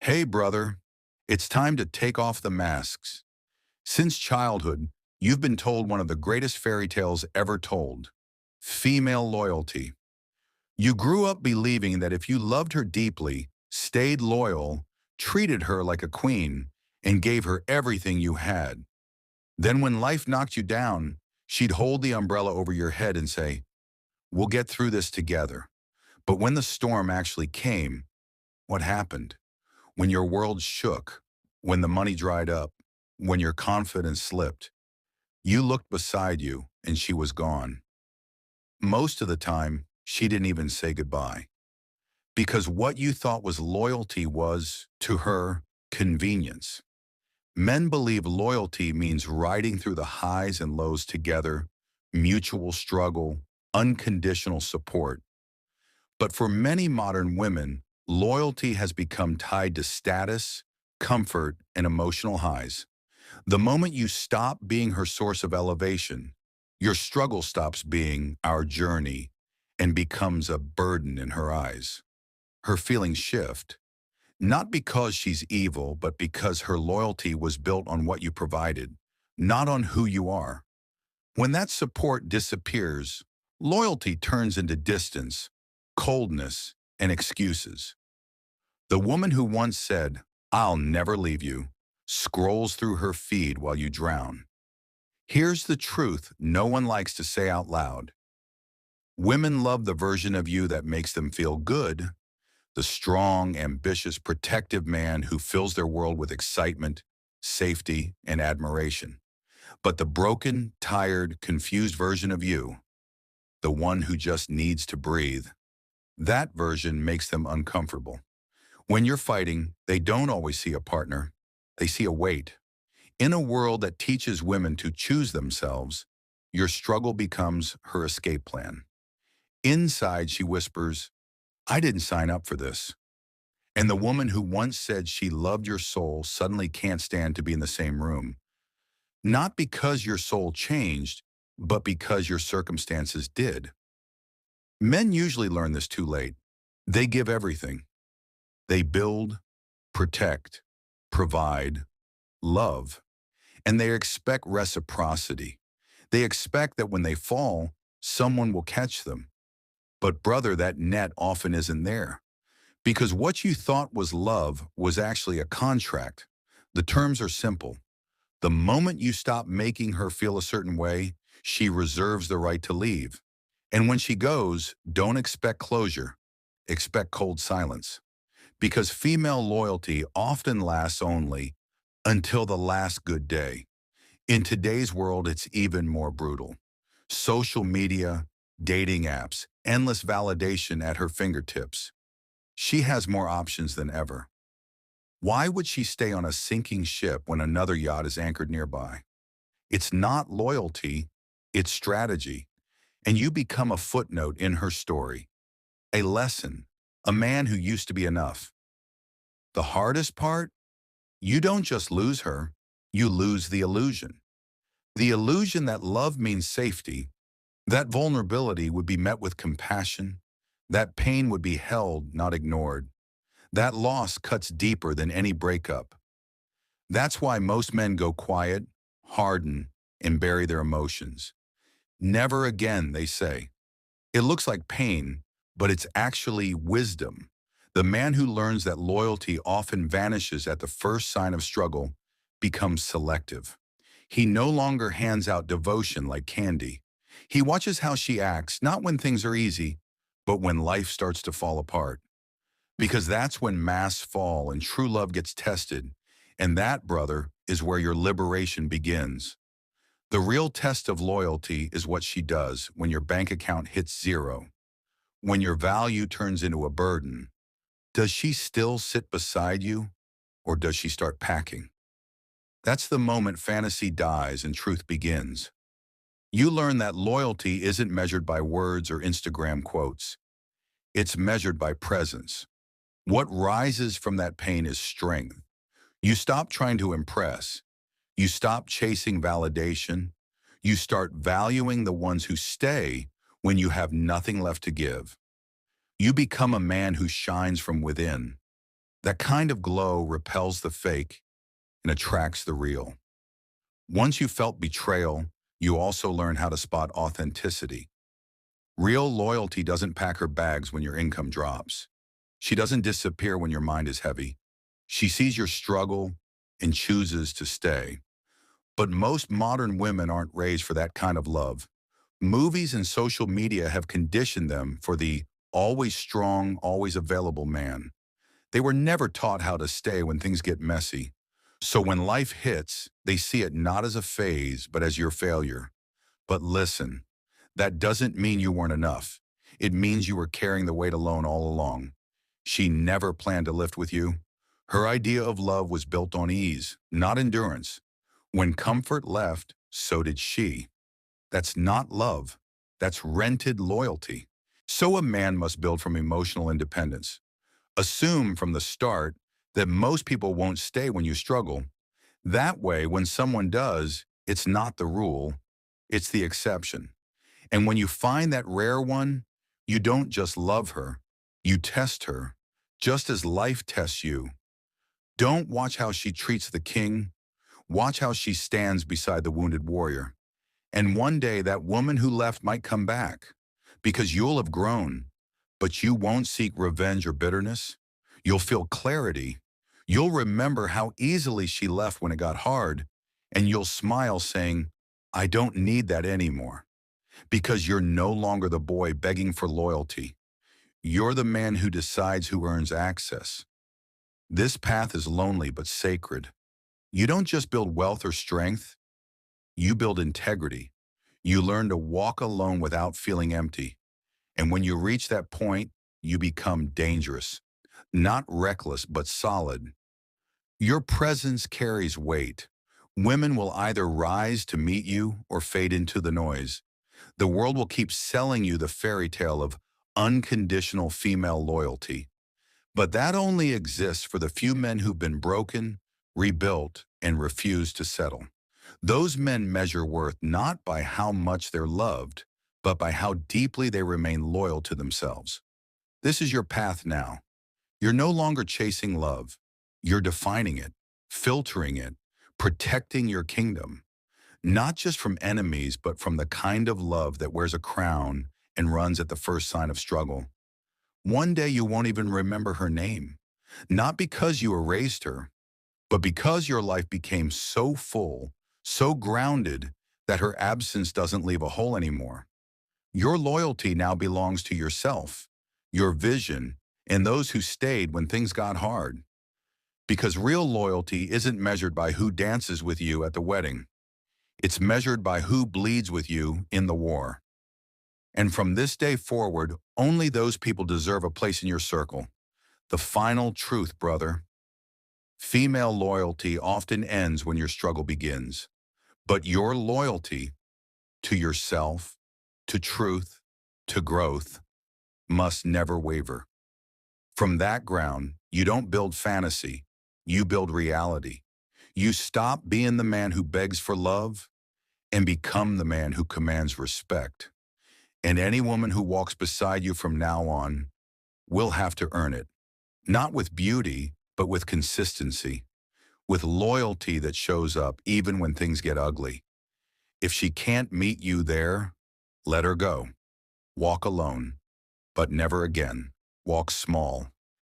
Hey, brother, it's time to take off the masks. Since childhood, you've been told one of the greatest fairy tales ever told, female loyalty. You grew up believing that if you loved her deeply, stayed loyal, treated her like a queen, and gave her everything you had, then when life knocked you down, she'd hold the umbrella over your head and say, "We'll get through this together." But when the storm actually came, what happened? When your world shook, when the money dried up, when your confidence slipped, you looked beside you and she was gone. Most of the time, she didn't even say goodbye. Because what you thought was loyalty was, to her, convenience. Men believe loyalty means riding through the highs and lows together, mutual struggle, unconditional support. But for many modern women, loyalty has become tied to status, comfort, and emotional highs. The moment you stop being her source of elevation, your struggle stops being our journey and becomes a burden in her eyes. Her feelings shift, not because she's evil, but because her loyalty was built on what you provided, not on who you are. When that support disappears, loyalty turns into distance, coldness, and excuses. The woman who once said, "I'll never leave you," scrolls through her feed while you drown. Here's the truth no one likes to say out loud. Women love the version of you that makes them feel good, the strong, ambitious, protective man who fills their world with excitement, safety, and admiration. But the broken, tired, confused version of you, the one who just needs to breathe, that version makes them uncomfortable. When you're fighting, they don't always see a partner. They see a weight. In a world that teaches women to choose themselves, your struggle becomes her escape plan. Inside, she whispers, "I didn't sign up for this." And the woman who once said she loved your soul suddenly can't stand to be in the same room. Not because your soul changed, but because your circumstances did. Men usually learn this too late. They give everything. They build, protect, provide, love, and they expect reciprocity. They expect that when they fall, someone will catch them. But brother, that net often isn't there. Because what you thought was love was actually a contract. The terms are simple. The moment you stop making her feel a certain way, she reserves the right to leave. And when she goes, don't expect closure. Expect cold silence. Because female loyalty often lasts only until the last good day. In today's world, it's even more brutal. Social media, dating apps, endless validation at her fingertips. She has more options than ever. Why would she stay on a sinking ship when another yacht is anchored nearby? It's not loyalty, it's strategy. And you become a footnote in her story, a lesson, a man who used to be enough. The hardest part? You don't just lose her, you lose the illusion. The illusion that love means safety, that vulnerability would be met with compassion, that pain would be held, not ignored. That loss cuts deeper than any breakup. That's why most men go quiet, harden, and bury their emotions. Never again, they say. It looks like pain, but it's actually wisdom. The man who learns that loyalty often vanishes at the first sign of struggle becomes selective. He no longer hands out devotion like candy. He watches how she acts, not when things are easy, but when life starts to fall apart. Because that's when masks fall and true love gets tested. And that, brother, is where your liberation begins. The real test of loyalty is what she does when your bank account hits zero, when your value turns into a burden. Does she still sit beside you, or does she start packing? That's the moment fantasy dies and truth begins. You learn that loyalty isn't measured by words or Instagram quotes. It's measured by presence. What rises from that pain is strength. You stop trying to impress. You stop chasing validation. You start valuing the ones who stay when you have nothing left to give. You become a man who shines from within. That kind of glow repels the fake and attracts the real. Once you felt betrayal, you also learn how to spot authenticity. Real loyalty doesn't pack her bags when your income drops. She doesn't disappear when your mind is heavy. She sees your struggle and chooses to stay. But most modern women aren't raised for that kind of love. Movies and social media have conditioned them for the always strong, always available man. They were never taught how to stay when things get messy. So when life hits, they see it not as a phase, but as your failure. But listen, that doesn't mean you weren't enough. It means you were carrying the weight alone all along. She never planned to lift with you. Her idea of love was built on ease, not endurance. When comfort left, so did she. That's not love. That's rented loyalty. So a man must build from emotional independence. Assume from the start that most people won't stay when you struggle. That way, when someone does, it's not the rule, it's the exception. And when you find that rare one, you don't just love her, you test her, just as life tests you. Don't watch how she treats the king, watch how she stands beside the wounded warrior. And one day that woman who left might come back, because you'll have grown, but you won't seek revenge or bitterness. You'll feel clarity. You'll remember how easily she left when it got hard, and you'll smile saying, I don't need that anymore, because you're no longer the boy begging for loyalty. You're the man who decides who earns access. This path is lonely but sacred. You don't just build wealth or strength, you build integrity. You learn to walk alone without feeling empty. And when you reach that point, you become dangerous. Not reckless, but solid. Your presence carries weight. Women will either rise to meet you or fade into the noise. The world will keep selling you the fairy tale of unconditional female loyalty. But that only exists for the few men who've been broken, rebuilt, and refuse to settle. Those men measure worth not by how much they're loved, but by how deeply they remain loyal to themselves. This is your path now. You're no longer chasing love. You're defining it, filtering it, protecting your kingdom, not just from enemies, but from the kind of love that wears a crown and runs at the first sign of struggle. One day you won't even remember her name, not because you erased her, but because your life became so full, so grounded, that her absence doesn't leave a hole anymore. Your loyalty now belongs to yourself, your vision, and those who stayed when things got hard. Because real loyalty isn't measured by who dances with you at the wedding. It's measured by who bleeds with you in the war. And from this day forward, only those people deserve a place in your circle. The final truth, brother. Female loyalty often ends when your struggle begins. But your loyalty to yourself, to truth, to growth, must never waver. From that ground, you don't build fantasy, you build reality. You stop being the man who begs for love and become the man who commands respect. And any woman who walks beside you from now on will have to earn it. Not with beauty, but with consistency, with loyalty that shows up even when things get ugly. If she can't meet you there, let her go. Walk alone, but never again. Walk small.